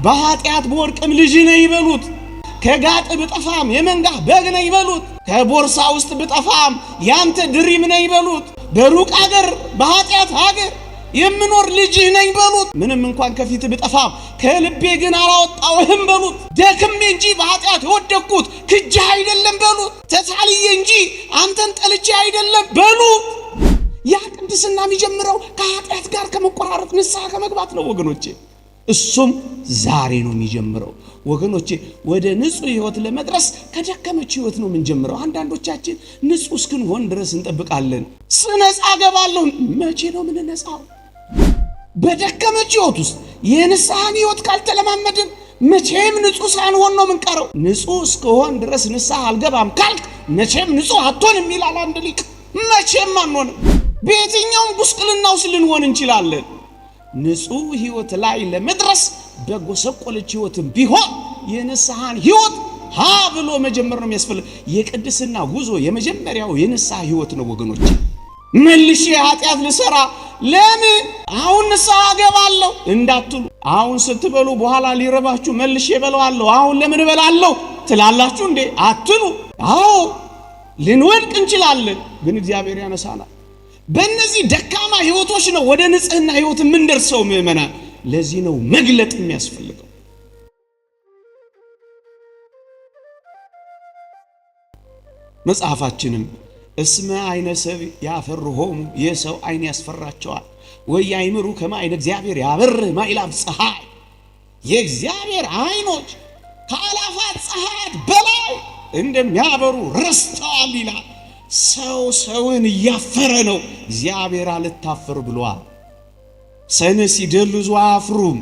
በኃጢአት በወርቅም ልጅ ነኝ ይበሉት። ከጋጥ ብጠፋም የመንጋ በግ ነኝ ይበሉት። ከቦርሳ ውስጥ ብጠፋም ያንተ ድሪም ነኝ ይበሉት። በሩቅ አገር በኃጢአት ሀገር የምኖር ልጅህ ነኝ በሉት። ምንም እንኳን ከፊት ብጠፋም ከልቤ ግን አላወጣውህም በሉት። ደክሜ እንጂ በኃጢአት የወደቅኩት ክጅህ አይደለም በሉት። ተታልዬ እንጂ አንተን ጠልቼ አይደለም በሉት። ያ ቅድስና የሚጀምረው ከኃጢአት ጋር ከመቆራረጥ ንስሐ ከመግባት ነው ወገኖቼ። እሱም ዛሬ ነው የሚጀምረው ወገኖቼ። ወደ ንጹህ ህይወት ለመድረስ ከደከመች ህይወት ነው የምንጀምረው። አንዳንዶቻችን ንጹህ እስክንሆን ድረስ እንጠብቃለን። ስነጻ ገባለሁ። መቼ ነው የምንነጻው? በደከመች ህይወት ውስጥ የንስሐን ህይወት ካልተለማመድን መቼም ንጹህ ሳንሆን ነው የምንቀረው። ንጹህ እስከሆን ድረስ ንስሐ አልገባም ካልክ መቼም ንጹህ አትሆንም ይላል አንድ ሊቅ። መቼም አንሆንም። በየትኛውም ጉስቁልና ውስጥ ልንሆን እንችላለን። ንጹህ ህይወት ላይ ለመድረስ በጎሰቆለች ህይወትም ቢሆን የንስሐን ህይወት ሀ ብሎ መጀመር ነው የሚያስፈልግ። የቅድስና ጉዞ የመጀመሪያው የንስሐ ህይወት ነው ወገኖች። መልሼ ኃጢአት ልሰራ ለምን አሁን ንስሐ ገባለሁ እንዳትሉ። አሁን ስትበሉ በኋላ ሊረባችሁ መልሼ እበላዋለሁ አሁን ለምን እበላለሁ ትላላችሁ እንዴ? አትሉ። አዎ ልንወድቅ እንችላለን፣ ግን እግዚአብሔር ያነሳናል። በእነዚህ ደካማ ህይወቶች ነው ወደ ንጽህና ህይወት የምንደርሰው ምእመናን። ለዚህ ነው መግለጥ የሚያስፈልገው። መጽሐፋችንም እስመ አይነ ሰብ ያፈርሆሙ የሰው አይን ያስፈራቸዋል ወያይምሩ ከማይነ እግዚአብሔር ያበርህ ማይላፍ ፀሐይ። የእግዚአብሔር አይኖች ከአላፋት ፀሐያት በላይ እንደሚያበሩ ረስተዋል ይላል። ሰው ሰውን እያፈረ ነው። እግዚአብሔር አልታፈር ብሏል። ሰነ ሲደልዙ አያፍሩም።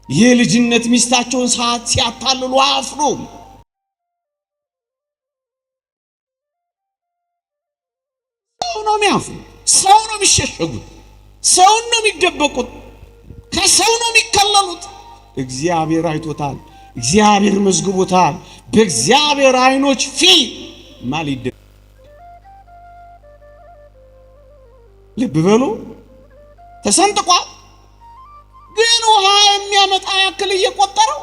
የልጅነት ሚስታቸውን ሲያታልሉ አያፍሩም። ሰው ነው የሚያፍሩ፣ ሰው ነው የሚሸሸጉት፣ ሰው ነው የሚደበቁት፣ ከሰው ነው የሚከለሉት። እግዚአብሔር አይቶታል፣ እግዚአብሔር መዝግቦታል። በእግዚአብሔር አይኖች ፊት ማሊደ ልብ በሉ ተሰንጥቋል። ግን ውሃ የሚያመጣ ያክል እየቆጠረው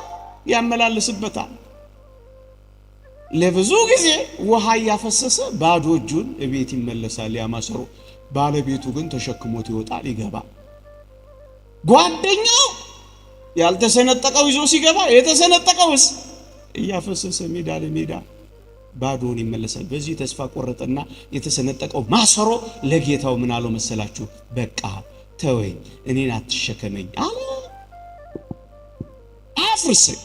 ያመላልስበታል። ለብዙ ጊዜ ውሃ እያፈሰሰ ባዶ እጁን እቤት ይመለሳል ያማሰሩ። ባለቤቱ ግን ተሸክሞት ይወጣል ይገባል። ጓደኛው ያልተሰነጠቀው ይዞ ሲገባ የተሰነጠቀውስ እያፈሰሰ ሜዳ ለሜዳ ባዶን ይመለሳል። በዚህ ተስፋ ቆረጠና የተሰነጠቀው ማሰሮ ለጌታው ምን አለው መሰላችሁ? በቃ ተወኝ፣ እኔን አትሸከመኝ አለ። አፍርሰኝ፣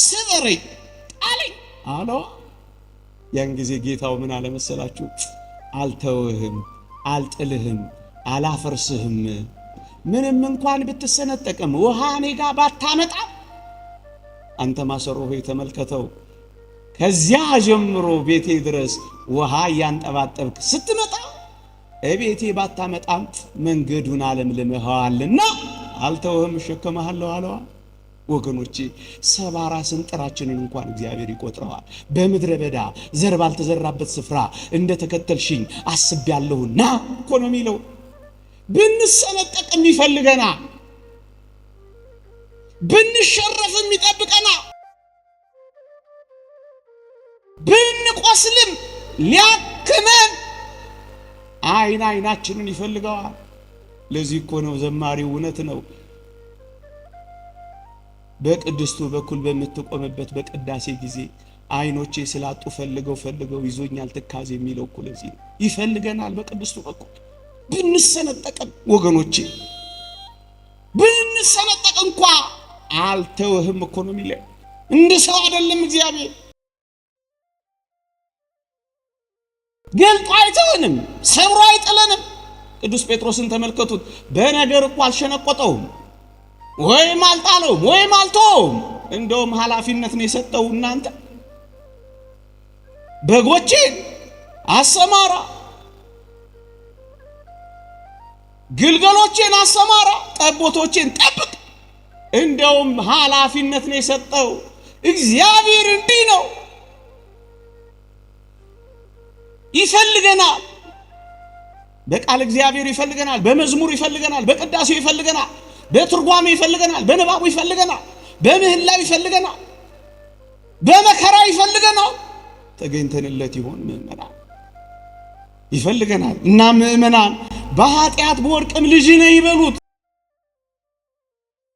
ስበረኝ፣ ጣለኝ አለው። ያን ጊዜ ጌታው ምን አለ መሰላችሁ? አልተውህም፣ አልጥልህም፣ አላፈርስህም። ምንም እንኳን ብትሰነጠቅም ውሃ እኔ ጋር ባታመጣ አንተ ማሰሮ ሆይ ተመልከተው፣ ከዚያ ጀምሮ ቤቴ ድረስ ውሃ ያንጠባጠብክ ስትመጣ እቤቴ ባታመጣም መንገዱን አለምልመሃልና አልተውህም፣ እሸከምሃለሁ አለው። ወገኖቼ ሰባራ ስንጥራችንን እንኳን እግዚአብሔር ይቆጥረዋል። በምድረ በዳ ዘር ባልተዘራበት ስፍራ እንደተከተልሽኝ አስቤያለሁና እኮ ነው የሚለው። ብንሰነጠቅም ይፈልገናል፣ ብንሸረፍም ይጠብቀናል፣ ብንቆስልም ሊያክመን አይናችንን ይፈልገዋል። ለዚህ እኮ ነው ዘማሪው እውነት ነው በቅድስቱ በኩል በምትቆምበት በቅዳሴ ጊዜ አይኖቼ ስላጡ ፈልገው ይዞኛል ትካዜ የሚለው እኮ ለዚህ ነው። ይፈልገናል በቅድስቱ በኩል ብንሰነጠቅም ወገኖቼ፣ ብንሰነጠቅ እንኳ አልተውህም እኮ ነው የሚለው። እንደ ሰው አይደለም እግዚአብሔር። ገልጦ አይተውንም፣ ሰብሮ አይጥለንም። ቅዱስ ጴጥሮስን ተመልከቱት። በነገር እኮ አልሸነቆጠውም፣ ወይም አልጣለውም፣ ወይም አልተወውም። እንደውም ኃላፊነት ነው የሰጠው። እናንተ በጎቼን አሰማራ፣ ግልገሎቼን አሰማራ፣ ጠቦቶቼን ጠብቅ። እንደውም ኃላፊነት ነው የሰጠው። እግዚአብሔር እንዲህ ነው፣ ይፈልገናል። በቃል እግዚአብሔር ይፈልገናል፣ በመዝሙር ይፈልገናል፣ በቅዳሴው ይፈልገናል። በትርጓሜ ይፈልገናል፣ በንባቡ ይፈልገናል፣ በምህላው ይፈልገናል፣ በመከራ ይፈልገናል። ተገኝተንለት ይሆን ምእመናን? ይፈልገናል። እና ምእመናን በኃጢአት በወድቅም ልጅ ነህ ይበሉት።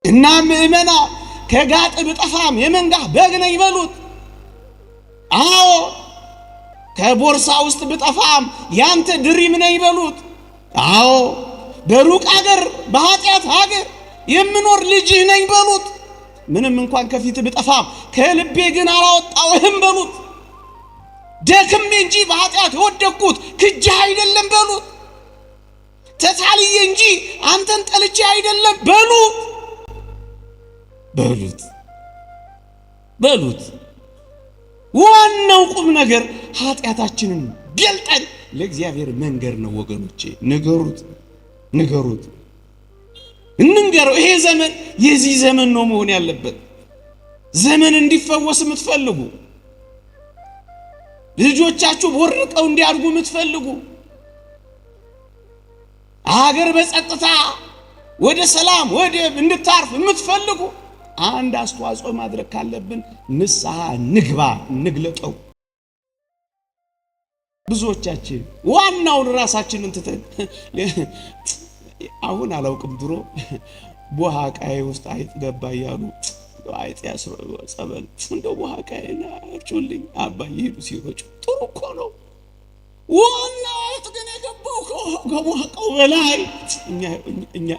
እና ምእመናን ከጋጥ ብጠፋም የመንጋህ በግ ነህ ይበሉት። አዎ ከቦርሳ ውስጥ ብጠፋም ያንተ ድሪም ነህ ይበሉት። አዎ በሩቅ አገር በኃጢአት ሀገር የምኖር ልጅህ ነኝ በሉት። ምንም እንኳን ከፊት ብጠፋም ከልቤ ግን አላወጣውህም በሉት። ደክሜ እንጂ በኃጢአት የወደቅኩት ክጅህ አይደለም በሉት። ተታልዬ እንጂ አንተን ጠልቼ አይደለም በሉት። በሉት በሉት። ዋናው ቁም ነገር ኃጢአታችንን ገልጠን ለእግዚአብሔር መንገር ነው ወገኖቼ። ንገሩት ንገሩት እንንገረው። ይሄ ዘመን የዚህ ዘመን ነው መሆን ያለበት። ዘመን እንዲፈወስ የምትፈልጉ ልጆቻችሁ ወርቀው እንዲያድጉ የምትፈልጉ አገር በጸጥታ ወደ ሰላም ወደ እንድታርፍ የምትፈልጉ አንድ አስተዋጽኦ ማድረግ ካለብን ንስሐ ንግባ እንግለጠው። ብዙዎቻችን ዋናውን ራሳችንን ትተን አሁን አላውቅም ድሮ ቦሃቃዬ ውስጥ አይጥ ገባ እያሉ አይጥ ያስረው ጸበል እንደው ቦሃቃዬና አርጩልኝ አባዬ ሄዱ ሲሮጩ ጥሩ እኮ ነው። ዋናው አይጥ ግን የገባው ከቦሃቃው በላይ እኛ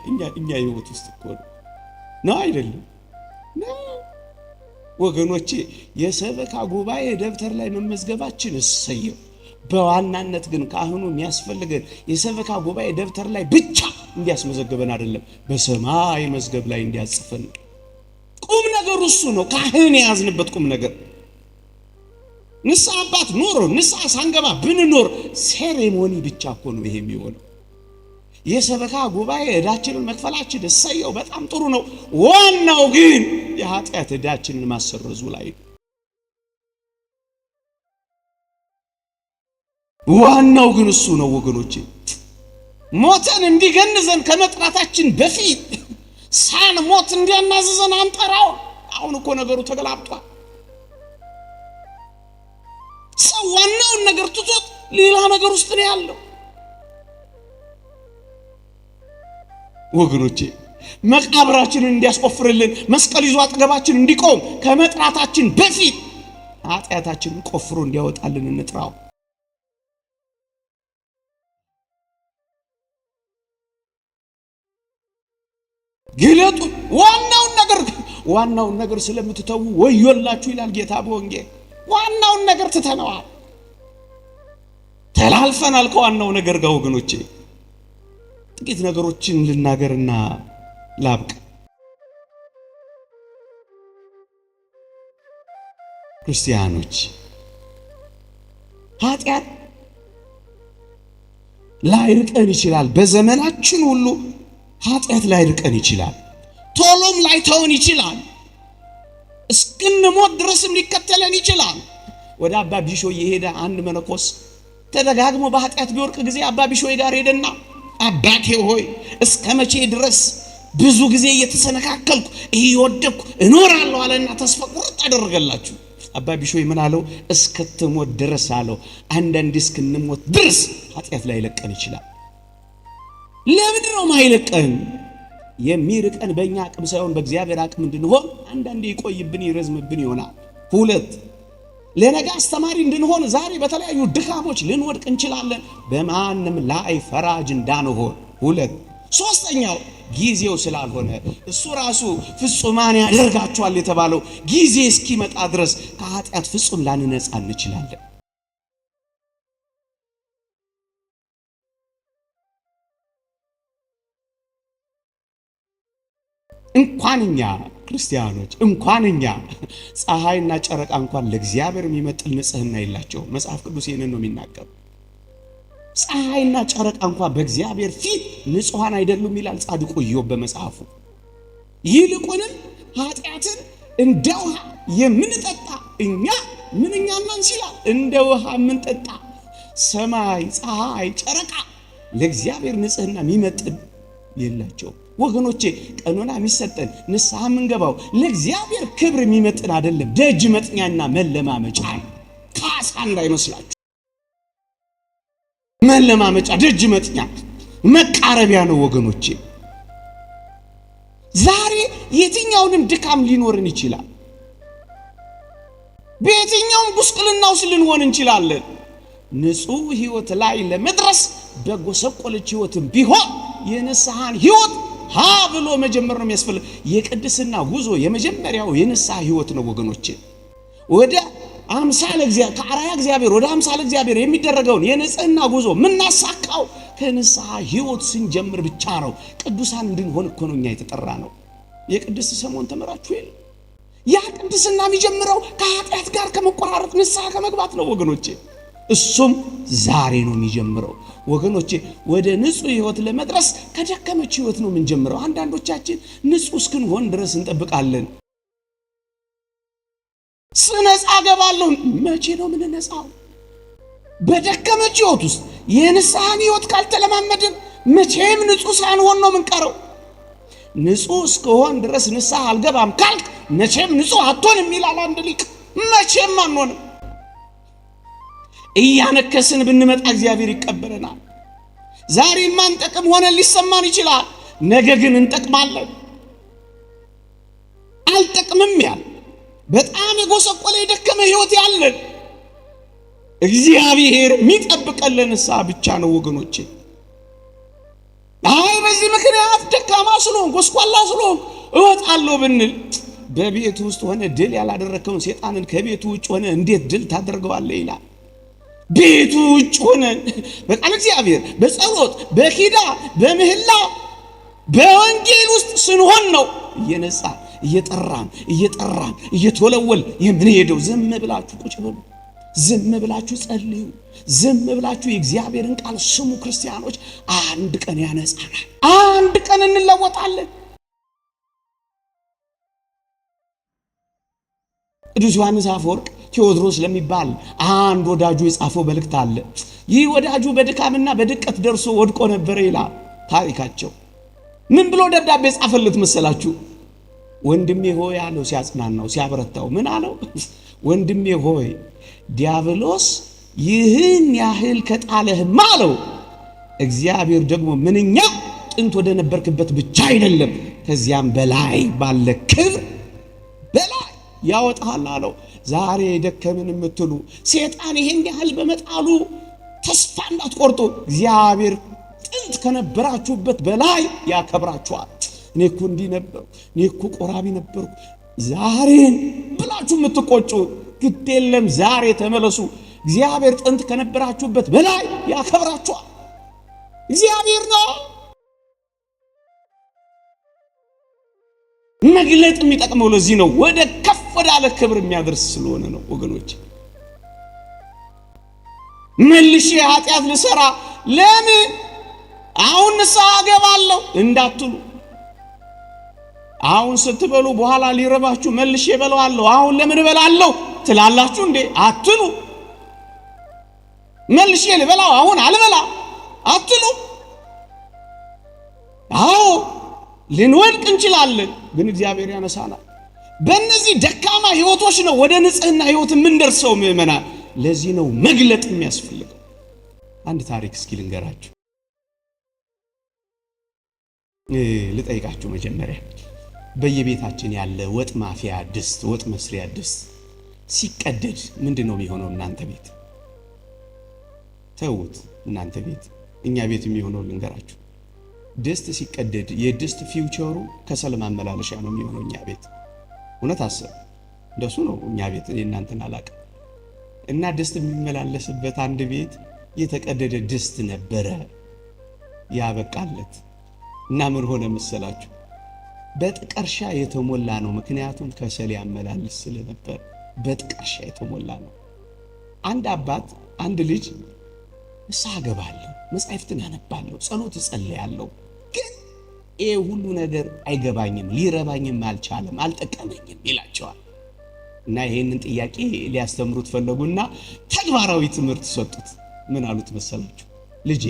ህይወት ውስጥ እኮ ነው አይደለም? ወገኖቼ የሰበካ ጉባኤ ደብተር ላይ መመዝገባችን እሰየው። በዋናነት ግን ካህኑ የሚያስፈልገን የሰበካ ጉባኤ ደብተር ላይ ብቻ እንዲያስመዘግበን አይደለም፣ በሰማይ መዝገብ ላይ እንዲያጽፈን። ቁም ነገሩ እሱ ነው። ካህን የያዝንበት ቁም ነገር ንስሐ አባት ኖሮ ንስሐ ሳንገባ ብንኖር ሴሬሞኒ ብቻ እኮ ነው ይሄ የሚሆነው። የሰበካ ጉባኤ ዕዳችንን መክፈላችን እሰየው፣ በጣም ጥሩ ነው። ዋናው ግን የኃጢአት ዕዳችንን ማሰረዙ ላይ ነው። ዋናው ግን እሱ ነው ወገኖቼ። ሞተን እንዲገንዘን ከመጥራታችን በፊት ሳንሞት እንዲያናዝዘን አንጠራው። አሁን እኮ ነገሩ ተገላብጧል። ሰው ዋናውን ነገር ትቶት ሌላ ነገር ውስጥ ነው ያለው። ወገኖቼ መቃብራችንን እንዲያስቆፍርልን መስቀል ይዞ አጠገባችን እንዲቆም ከመጥራታችን በፊት ኃጢአታችንን ቆፍሮ እንዲያወጣልን እንጥራው። ግለጡ። ዋናውን ነገር ስለምትተው ወዮላችሁ ይላል ጌታ በወንጌል። ዋናውን ነገር ትተነዋል፣ ተላልፈናል ከዋናው ነገር ጋር ወገኖቼ። ጥቂት ነገሮችን ልናገርና ላብቅ። ክርስቲያኖች ኃጢአት ላይርቀን ይችላል። በዘመናችን ሁሉ ኃጢአት ላይርቀን ይችላል። ቶሎም ላይተውን ይችላል። እስክንሞት ድረስም ሊከተለን ይችላል። ወደ አባ ቢሾይ የሄደ አንድ መነኮስ ተደጋግሞ በኃጢአት ቢወርቅ ጊዜ አባ ቢሾይ ጋር ሄደና አባቴ ሆይ እስከ መቼ ድረስ ብዙ ጊዜ እየተሰነካከልኩ እየወደቅኩ እኖራለሁ አለና ተስፋ ቁርጥ አደረገላችሁ። አባ ቢሾይ ምን አለው? እስክትሞት ድረስ አለው። አንዳንዴ እስክንሞት ድረስ ኃጢአት ላይ ለቀን ይችላል። ለምንድን ነው ማይለቀን? የሚርቀን በእኛ አቅም ሳይሆን በእግዚአብሔር አቅም እንድንሆን አንዳንዴ ይቆይብን ይረዝምብን ይሆናል። ሁለት ለነገ አስተማሪ እንድንሆን ዛሬ በተለያዩ ድካሞች ልንወድቅ እንችላለን፣ በማንም ላይ ፈራጅ እንዳንሆን። ሁለት ሶስተኛው ጊዜው ስላልሆነ እሱ ራሱ ፍጹማን ያደርጋቸዋል የተባለው ጊዜ እስኪመጣ ድረስ ከኃጢአት ፍጹም ላንነጻ እንችላለን። እንኳንኛ ክርስቲያኖች እንኳንኛ ፀሐይና ጨረቃ እንኳን ለእግዚአብሔር የሚመጥል ንጽህና የላቸው። መጽሐፍ ቅዱስ ይህንን ነው የሚናገር። ፀሐይና ጨረቃ እንኳን በእግዚአብሔር ፊት ንጹሃን አይደሉም ይላል ጻድቁ ኢዮብ በመጽሐፉ። ይልቁንም ኃጢአትን እንደ ውሃ የምንጠጣ እኛ ምንኛ እናንስ ይላል። እንደ ውሃ የምንጠጣ ሰማይ፣ ፀሐይ፣ ጨረቃ ለእግዚአብሔር ንጽህና የሚመጥን የላቸው። ወገኖቼ ቀኖና የሚሰጠን ንስሐ የምንገባው ለእግዚአብሔር ክብር የሚመጥን አይደለም። ደጅ መጥኛና መለማመጫ ካሳ እንዳይመስላችሁ። መለማመጫ ደጅ መጥኛ መቃረቢያ ነው ወገኖቼ። ዛሬ የትኛውንም ድካም ሊኖርን ይችላል። በየትኛውም ጉስቁልና ውስጥ ልንሆን እንችላለን። ንጹህ ህይወት ላይ ለመድረስ በጎሰቆለች ህይወትም ቢሆን የንስሐን ህይወት ሀ ብሎ መጀመር ነው የሚያስፈልግ። የቅድስና ጉዞ የመጀመሪያው የንስሐ ህይወት ነው ወገኖቼ። ወደ አምሳለ እግዚአብሔር ከአርአያ እግዚአብሔር ወደ አምሳለ እግዚአብሔር የሚደረገውን የንጽህና ጉዞ ምናሳካው ከንስሐ ህይወት ስንጀምር ብቻ ነው። ቅዱሳን እንድንሆን እኮ ነው እኛ የተጠራ ነው። የቅድስት ሰሞን ተመራችሁ የለ? ያ ቅድስና የሚጀምረው ከኃጢአት ጋር ከመቆራረጥ ንስሐ ከመግባት ነው ወገኖቼ። እሱም ዛሬ ነው የሚጀምረው ወገኖቼ። ወደ ንጹህ ህይወት ለመድረስ ከደከመች ህይወት ነው የምንጀምረው። አንዳንዶቻችን ንጹህ እስክንሆን ድረስ እንጠብቃለን። ስነጻ ገባለሁ። መቼ ነው ምን ነጻው? በደከመች ህይወት ውስጥ የንስሐን ህይወት ካልተለማመድን መቼም ንጹህ ሳንሆን ነው የምንቀረው። ንጹህ እስከሆን ድረስ ንስሐ አልገባም ካልክ መቼም ንጹህ አትሆንም ይላል አንድ ሊቅ። መቼም አንሆንም። እያነከስን ብንመጣ እግዚአብሔር ይቀበለናል። ዛሬ ማንጠቅም ሆነ ሊሰማን ይችላል። ነገ ግን እንጠቅማለን። አልጠቅምም ያል በጣም የጎሰቆለ የደከመ ህይወት ያለን እግዚአብሔር የሚጠብቀን ለንስሐ ብቻ ነው ወገኖቼ። አይ በዚህ ምክንያት ደካማ ስለሆን ጎስቋላ ስለሆን እወጣለሁ ብንል በቤቱ ውስጥ ሆነ ድል ያላደረከውን ሰይጣንን ከቤቱ ውጭ ሆነ እንዴት ድል ታደርገዋለህ ይላል። ቤቱ ውጭ ሆነ በቃል እግዚአብሔር በጸሎት በኪዳን በምህላ በወንጌል ውስጥ ስንሆን ነው እየነጻ እየጠራን እየተወለወል የምንሄደው። ዝም ብላችሁ ቁጭ በሉ፣ ዝም ብላችሁ ጸልዩ፣ ዝም ብላችሁ የእግዚአብሔርን ቃል ስሙ። ክርስቲያኖች አንድ ቀን ያነጻናል፣ አንድ ቀን እንለወጣለን። ቅዱስ ዮሐንስ አፈወርቅ ቴዎድሮስ ለሚባል አንድ ወዳጁ የጻፈው መልእክት አለ። ይህ ወዳጁ በድካምና በድቀት ደርሶ ወድቆ ነበር ይላል ታሪካቸው። ምን ብሎ ደብዳቤ ጻፈለት መሰላችሁ? ወንድሜ ሆይ አለው ሲያጽናናው ሲያበረታው ምን አለው? ወንድሜ ሆይ ዲያብሎስ ይህን ያህል ከጣለህማ አለው እግዚአብሔር ደግሞ ምንኛ ጥንት ወደ ነበርክበት ብቻ አይደለም ከዚያም በላይ ባለ ክብር በላይ ያወጣል አለው። ዛሬ ደከምን የምትሉ ሰይጣን ይሄን ያህል በመጣሉ ተስፋ እንዳትቆርጡ። እግዚአብሔር ጥንት ከነበራችሁበት በላይ ያከብራችኋል። እኔ እኮ እንዲህ ነበርኩ፣ እኔ እኮ ቆራቢ ነበርኩ ዛሬን ብላችሁ የምትቆጩ ግድ የለም። ዛሬ ተመለሱ። እግዚአብሔር ጥንት ከነበራችሁበት በላይ ያከብራችኋል። እግዚአብሔር ነው መግለጥ የሚጠቅመው። ለዚህ ነው ወደ ከፍ ወዳለ ክብር የሚያደርስ ስለሆነ ነው ወገኖች። መልሼ ኃጢአት ልሰራ ለምን አሁን ንስሐ ገባለሁ እንዳትሉ። አሁን ስትበሉ በኋላ ሊረባችሁ መልሼ እበላዋለሁ አሁን ለምን እበላለሁ ትላላችሁ እንዴ? አትሉ። መልሼ ልበላው አሁን አልበላ አትሉ። አዎ ልንወድቅ እንችላለን፣ ግን እግዚአብሔር ያነሳናል። በእነዚህ ደካማ ህይወቶች ነው ወደ ንጽህና ህይወት የምንደርሰው ምእመናን። ለዚህ ነው መግለጥ የሚያስፈልገው። አንድ ታሪክ እስኪ ልንገራችሁ፣ ልጠይቃችሁ። መጀመሪያ በየቤታችን ያለ ወጥ ማፊያ ድስት፣ ወጥ መስሪያ ድስት ሲቀደድ ምንድነው የሚሆነው? እናንተ ቤት ተውት፣ እናንተ ቤት እኛ ቤት የሚሆነው ልንገራችሁ። ድስት ሲቀደድ የድስት ፊውቸሩ ከሰል ማመላለሻ ነው የሚሆነው እኛ ቤት። እውነት አሰብ እንደሱ ነው እኛ ቤት። እናንተን አላውቅም። እና ድስት የሚመላለስበት አንድ ቤት የተቀደደ ድስት ነበረ ያበቃለት። እና ምን ሆነ መሰላችሁ? በጥቀርሻ የተሞላ ነው። ምክንያቱም ከሰል ያመላልስ ስለነበር በጥቀርሻ የተሞላ ነው። አንድ አባት አንድ ልጅ ንስሐ ገባለሁ፣ መጻሕፍትን ያነባለሁ፣ ጸሎት እጸልያለሁ፣ ግን ይሄ ሁሉ ነገር አይገባኝም፣ ሊረባኝም አልቻለም፣ አልጠቀመኝም ይላቸዋል። እና ይሄንን ጥያቄ ሊያስተምሩት ፈለጉና ተግባራዊ ትምህርት ሰጡት። ምን አሉት መሰላችሁ? ልጄ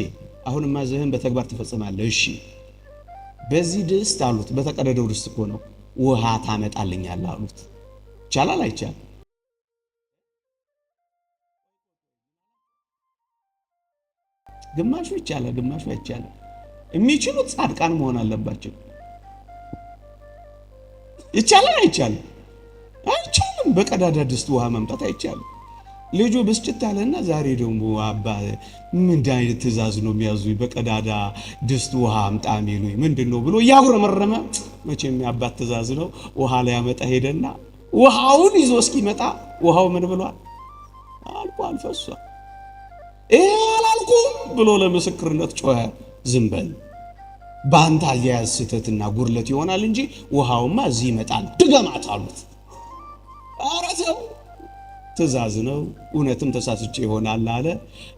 አሁንማ ዘህን በተግባር ትፈጽማለህ። እሺ በዚህ ድስት አሉት፣ በተቀደደው ድስት እኮ ነው ውሃ ታመጣልኛለህ አሉት። ይቻላል አይቻልም? ግማሹ ይቻላል፣ ግማሹ አይቻልም። የሚችሉት ጻድቃን መሆን አለባቸው። ይቻላል አይቻልም? አይቻልም። በቀዳዳ ድስት ውሃ ማምጣት አይቻልም። ልጁ ብስጭት አለና ዛሬ ደግሞ አባ ምን አይነት ትእዛዝ ነው የሚያዙኝ? በቀዳዳ ድስት ውሃ አምጣ የሚሉኝ ምንድነው ብሎ እያጉረመረመ፣ መቼም የአባት ትእዛዝ ነው። ውሃ ላይ ያመጣ ሄደና ውሃውን ይዞ እስኪመጣ ውሃው ምን ብሏል? አልቋል፣ ፈሷል። አላልኩም ብሎ ለምስክርነት ጮኸ። ዝም በል በአንተ አያያዝ ስህተትና ጉድለት ይሆናል እንጂ ውሃውማ እዚህ ይመጣል፣ ድገማት አሉት። ኧረ ተው ትእዛዝ ነው፣ እውነትም ተሳስቼ ይሆናል አለ።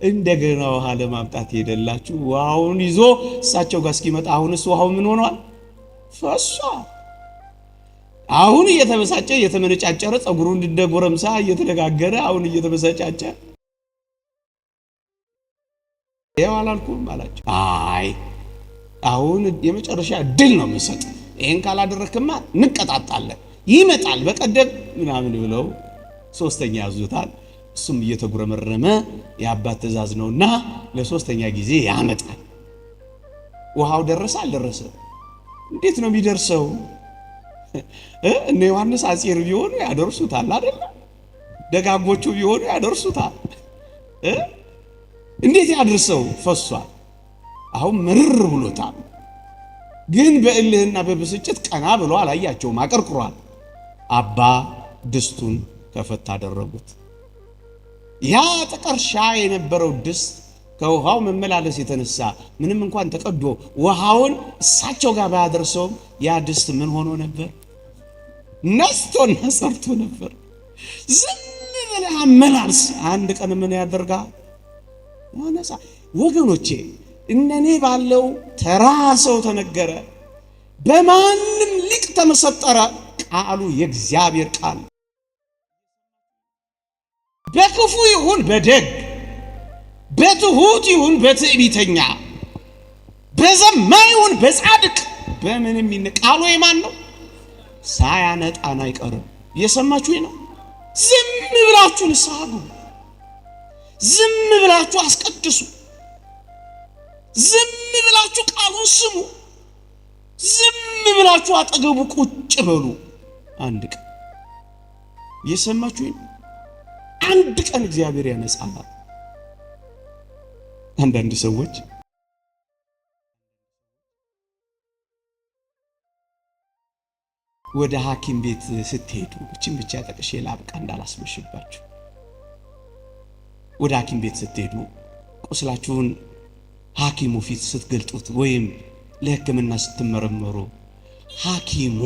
እንደገና ውሃ ለማምጣት ሄደላችሁ። ውሃውን ይዞ እሳቸው ጋር እስኪመጣ አሁንስ ውሃው ምን ሆኗል? ፈሷል። አሁን እየተበሳጨ እየተመነጫጨረ ጸጉሩን እንደ ጎረምሳ እየተደጋገረ አሁን እየተበሳጨ ያው አላልኩም አላቸው። አይ አሁን የመጨረሻ ድል ነው የምሰጥ፣ ይሄን ካላደረክማ እንቀጣጣለን፣ ይመጣል በቀደም ምናምን ብለው ሶስተኛ ያዙታል። እሱም እየተጉረመረመ የአባት ትእዛዝ ነውና ለሶስተኛ ጊዜ ያመጣል። ውሃው ደረሰ አልደረሰ? እንዴት ነው የሚደርሰው? እነ ዮሐንስ አጼር ቢሆኑ ያደርሱታል አይደል? ደጋጎቹ ቢሆኑ ያደርሱታል። እንዴት ያድርሰው? ፈሷል። አሁን ምርር ብሎታል። ግን በእልህና በብስጭት ቀና ብሎ አላያቸውም፣ አቀርቅሯል። አባ ድስቱን ከፈት አደረጉት። ያ ጥቀርሻ የነበረው ድስት ከውሃው መመላለስ የተነሳ ምንም እንኳን ተቀዶ ውሃውን እሳቸው ጋር ባያደርሰውም ያ ድስት ምን ሆኖ ነበር? ነስቶና ሰርቶ ነበር። ዝም ብለህ አመላልስ፣ አንድ ቀን ምን ያደርጋል? ያነሳ። ወገኖቼ እነኔ ባለው ተራ ሰው ተነገረ፣ በማንም ሊቅ ተመሰጠረ፣ ቃሉ የእግዚአብሔር ቃል በክፉ ይሁን በደግ፣ በትሁት ይሁን በትዕቢተኛ፣ በዘማ ይሁን በጻድቅ በምንም ቃሉ የማን ነው? ሳያነጣን አይቀርም። እየሰማችሁ ነው? ዝም ብላችሁ ንስሐ ግቡ። ዝም ብላችሁ አስቀድሱ። ዝም ብላችሁ ቃሉን ስሙ። ዝም ብላችሁ አጠገቡ ቁጭ በሉ። አንድ ቀን እየሰማችሁ ነው? አንድ ቀን እግዚአብሔር ያነጻናል። አንዳንድ ሰዎች ወደ ሐኪም ቤት ስትሄዱ እቺን ብቻ ጠቅሼ ላብቃ እንዳላስመሽባችሁ። ወደ ሐኪም ቤት ስትሄዱ ቁስላችሁን ሐኪሙ ፊት ስትገልጡት ወይም ለሕክምና ስትመረመሩ ሐኪሙ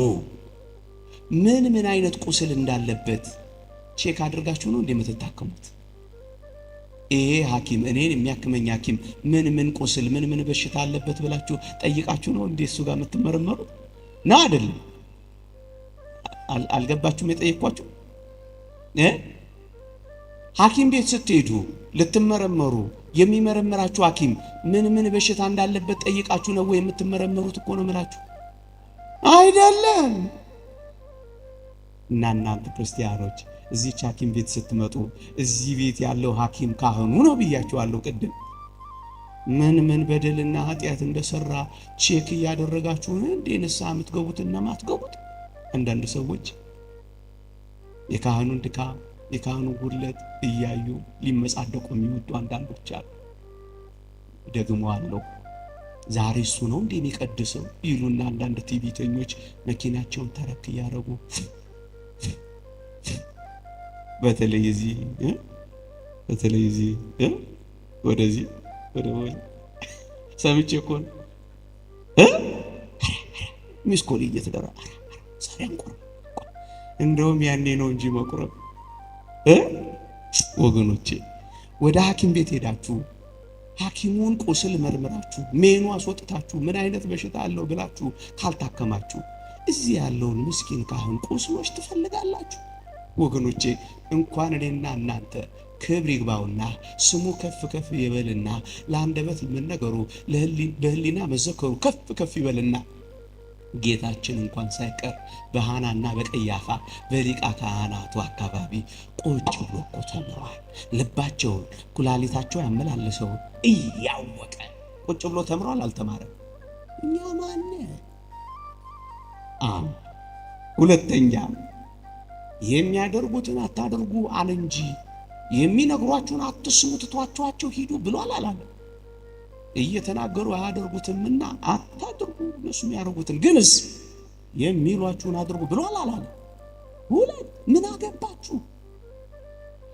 ምን አይነት ቁስል እንዳለበት ቼክ አድርጋችሁ ነው እንደምትታከሙት? ይሄ ሐኪም እኔን የሚያክመኝ ሐኪም ምን ቁስል ምን በሽታ አለበት ብላችሁ ጠይቃችሁ ነው እንዴ እሱ ጋር የምትመረመሩት? ነው አይደለም? አልገባችሁም? የጠየኳችሁ ሐኪም ቤት ስትሄዱ ልትመረመሩ የሚመረምራችሁ ሐኪም ምን በሽታ እንዳለበት ጠይቃችሁ ነው ወይ የምትመረመሩት? እኮ ነው የምላችሁ አይደለም? እና እናንተ ክርስቲያኖች እዚህ ሐኪም ቤት ስትመጡ እዚህ ቤት ያለው ሐኪም ካህኑ ነው ብያችኋለሁ ቅድም። ምን በደልና ኃጢአት እንደሰራ ቼክ እያደረጋችሁ ነው እንዴ ንስሐ የምትገቡትና ማትገቡት? አንዳንድ ሰዎች የካህኑን ድካም የካህኑ ጉድለት እያዩ ሊመጻደቁ የሚወዱ አንዳንዶች አሉ። ደግሞ አለው ዛሬ እሱ ነው እንዴ የሚቀድሰው ይሉና አንዳንድ ትዕቢተኞች መኪናቸውን ተረክ እያደረጉ በተለይ እዚህ ወደዚህ ወይ ሰምቼ እኮ ነው ሚስኮል እየተደረገ ዛሬ አንቆር እንደውም ያኔ ነው እንጂ መቁረብ። ወገኖቼ ወደ ሐኪም ቤት ሄዳችሁ ሐኪሙን ቁስል መርምራችሁ ሜኑ አስወጥታችሁ ምን አይነት በሽታ አለው ብላችሁ ካልታከማችሁ እዚህ ያለውን ምስኪን ካህን ቁስሎች ትፈልጋላችሁ? ወገኖቼ እንኳን እኔና እናንተ ክብር ይግባውና ስሙ ከፍ ይበልና ለአንደበት መነገሩ በህሊና መዘከሩ ከፍ ይበልና ጌታችን እንኳን ሳይቀር በሐናና በቀያፋ በሊቃ ካህናቱ አካባቢ ቁጭ ብሎ እኮ ተምሯል። ልባቸውን ኩላሊታቸው ያመላለሰውን እያወቀ ቁጭ ብሎ ተምሯል። አልተማረም። እኛ ማን? ሁለተኛ የሚያደርጉትን አታደርጉ አለ እንጂ የሚነግሯችሁን አትስሙ፣ ትቷቸው ሂዱ ብሏል አላለም? እየተናገሩ አያደርጉትምና አታድርጉ፣ እነሱ የሚያደርጉትን ግንስ የሚሏችሁን አድርጉ ብሏል አላለም? ሁለት ምን አገባችሁ?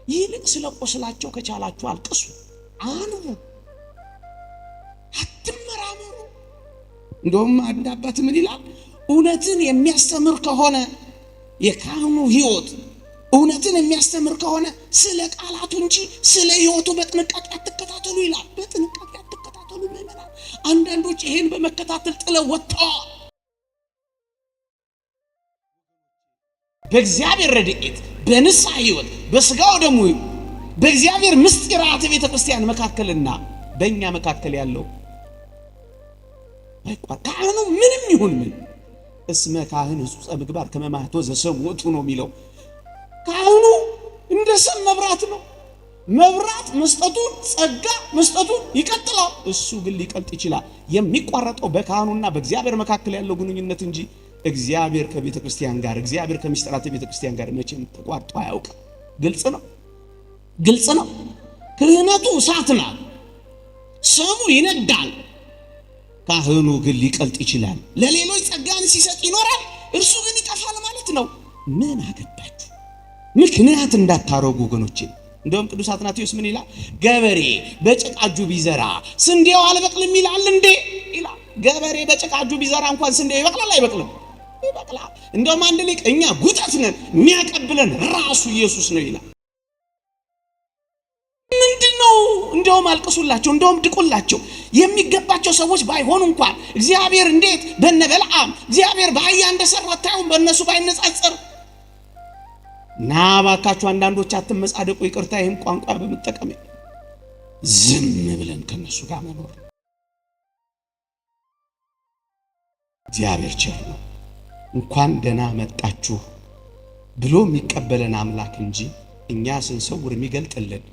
ይልቅ ስለ ቆስላቸው ከቻላችሁ አልቅሱ፣ አንቡ፣ አትመራመሩ። እንደውም አንድ አባት ምን ይላል? እውነትን የሚያስተምር ከሆነ የካህኑ ሕይወት እውነትን የሚያስተምር ከሆነ ስለ ቃላቱ እንጂ ስለ ሕይወቱ በጥንቃቄ አትከታተሉ ይላል። በጥንቃቄ አትከታተሉ ምዕመናን። አንዳንዶች ይሄን በመከታተል ጥለው ወጥተዋል። በእግዚአብሔር ረድኤት በንስሐ ሕይወት በስጋው ደሙ በእግዚአብሔር ምስጢራተ ቤተ ክርስቲያን መካከልና በእኛ መካከል ያለው ካህኑ ምንም ይሁን ምን እስመ ካህን ሕጹጸ ምግባር ከመ ማኅቶ ዘሰውቱ ነው የሚለው። ካህኑ እንደ ሰም መብራት ነው። መብራት መስጠቱን ጸጋ መስጠቱን ይቀጥላል። እሱ ግን ሊቀልጥ ይችላል። የሚቋረጠው በካህኑና በእግዚአብሔር መካከል ያለው ግንኙነት እንጂ እግዚአብሔር ከቤተ ክርስቲያን ጋር እግዚአብሔር ከሚስጥራተ ቤተ ክርስቲያን ጋር መቼም ተቋርጦ አያውቅም። ግልጽ ነው፣ ግልጽ ነው። ክህነቱ እሳት ናት፣ ሰሙ ይነዳል። ካህኑ ግን ሊቀልጥ ይችላል። ለሌሎች ጸጋን ሲሰጥ ይኖራል፣ እርሱ ግን ይጠፋል ማለት ነው። ምን አገባችሁ? ምክንያት እንዳታረጉ ወገኖቼ። እንደውም ቅዱስ አትናቴዎስ ምን ይላል? ገበሬ በጭቃ እጁ ቢዘራ ስንዴው አልበቅልም ይላል እንዴ ይላል። ገበሬ በጭቃ እጁ ቢዘራ እንኳን ስንዴው ይበቅላል አይበቅልም? ይበቅላል። እንደውም አንድ ሊቅ እኛ ጉጠት ነን የሚያቀብለን ራሱ ኢየሱስ ነው ይላል። ምንድነው? እንደውም አልቅሱላቸው፣ እንደውም ድቁላቸው። የሚገባቸው ሰዎች ባይሆኑ እንኳን እግዚአብሔር እንዴት በነበልዓም እግዚአብሔር በአህያ እንደሰራ ታዩም በእነሱ ባይነጻጸር እና ባካችሁ አንዳንዶች አትመጻደቁ። ይቅርታ ይህን ቋንቋ በመጠቀም ዝም ብለን ከነሱ ጋር መኖር። እግዚአብሔር ቸር ነው። እንኳን ደህና መጣችሁ ብሎ የሚቀበለን አምላክ እንጂ እኛ ስንሰውር የሚገልጥልን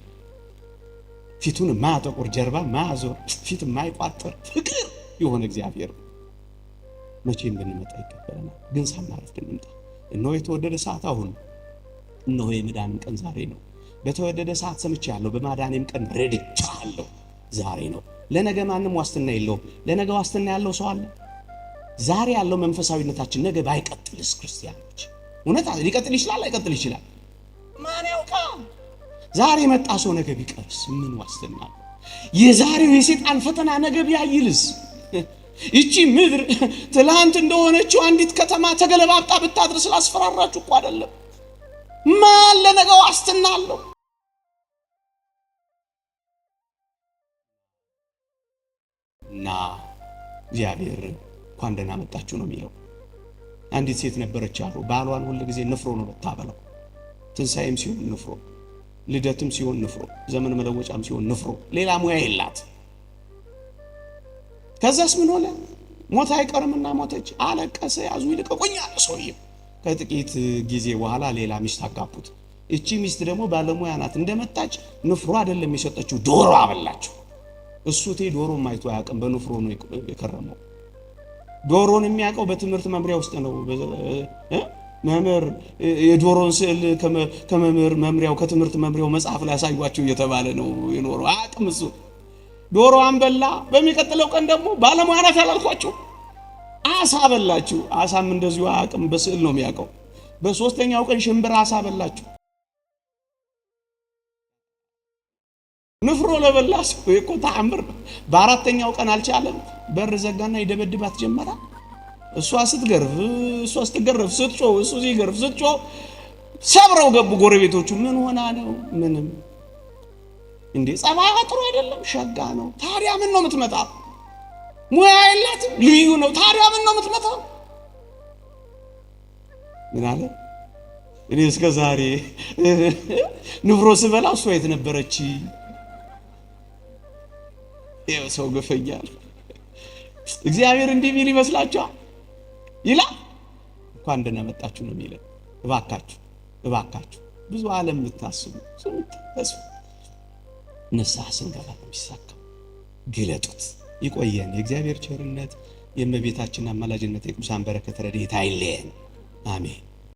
ፊቱን ማያጠቁር ጀርባ ማያዞር ፊት ማይቋጥር ፍቅር የሆነ እግዚአብሔር መቼም ብንመጣ ይቀበለናል። ግን ሳናረፍድ እንምጣ። እነሆ የተወደደ ሰዓት አሁን፣ እነሆ የመዳን ቀን ዛሬ ነው። በተወደደ ሰዓት ሰምቻለሁ፣ በማዳኔም ቀን ረድቻለሁ። ዛሬ ነው። ለነገ ማንም ዋስትና የለውም። ለነገ ዋስትና ያለው ሰው አለ? ዛሬ ያለው መንፈሳዊነታችን ነገ ባይቀጥልስ? ክርስቲያኖች እውነት ሊቀጥል ይችላል አይቀጥል ይችላል? ማን ያውቃል? ዛሬ መጣ ሰው ነገ ቢቀርስ ምን ዋስትና አለ? የዛሬው የሰይጣን ፈተና ነገ ቢያይልስ? ይቺ ምድር ትላንት እንደሆነችው አንዲት ከተማ ተገለባብጣ ብታድር ስላስፈራራችሁ እኮ አይደለም። ማን ለነገ ዋስትና አለው? እና እግዚአብሔር እንኳን ደህና መጣችሁ ነው የሚለው። አንዲት ሴት ነበረች አሉ፣ ባሏን ሁሉ ጊዜ ንፍሮ ነው የምታበላው። ትንሣኤም ሲሆን ንፍሮ፣ ልደትም ሲሆን ንፍሮ፣ ዘመን መለወጫም ሲሆን ንፍሮ። ሌላ ሙያ የላት። ከዛስ ምን ሆነ? ሞት አይቀርምና ሞተች። አለቀሰ፣ ያዙ ይልቀቁኝ አለ ሰውዬው። ከጥቂት ጊዜ በኋላ ሌላ ሚስት አጋቡት። እቺ ሚስት ደግሞ ባለሙያ ናት። እንደመጣች ንፍሮ አይደለም የሰጠችው፣ ዶሮ አበላችሁ። እሱ ዶሮ ማይቶ አያውቅም፣ በንፍሮ ነው የከረመው። ዶሮን የሚያውቀው በትምህርት መምሪያ ውስጥ ነው። መምህር የዶሮን ስዕል ከመምህር መምሪያው ከትምህርት መምሪያው መጽሐፍ ላይ ያሳዩአቸው እየተባለ ነው የኖረው። አያውቅም እሱ። ዶሮዋን በላ። በሚቀጥለው ቀን ደግሞ ባለሙያ ናት ያላልኳችሁ አሳ በላችሁ። አሳም እንደዚሁ አያውቅም፣ በስዕል ነው የሚያውቀው። በሶስተኛው ቀን ሽምብራ አሳ በላችሁ። ንፍሮ ለበላ ሰው እኮ ተአምር ነው። በአራተኛው ቀን አልቻለም፣ በር ዘጋና ይደበድባት ጀመራ። እሷ ስትገርፍ ስትጮህ እሱ ሲገርፍ ስትጮህ ሰብረው ገቡ ጎረቤቶቹ። ምን ሆና ነው? ምንም። እንዴ ጸባይዋ ጥሩ አይደለም፣ ሸጋ ነው። ታዲያ ምን ነው የምትመጣው? ሙያ የላትም፣ ልዩ ነው። ታዲያ ምን ነው የምትመጣው? ምን አለ? እኔ እስከ ዛሬ ንፍሮ ስበላ እሷ የት ነበረች? ይኸው ሰው ገፈኛል። እግዚአብሔር እንዲህ ቢል ይመስላችኋል? ይላል። እንኳን ደህና መጣችሁ ነው የሚለው። እባካችሁ ብዙ ዓለም የምታስቡ ተስፋ ንስሐ ስንገባ ነው የሚሳካው። ግለጡት። ይቆየን። የእግዚአብሔር ቸርነት፣ የእመቤታችን አማላጅነት፣ የቅዱሳን በረከት ረድኤት አይለየን። አሜን።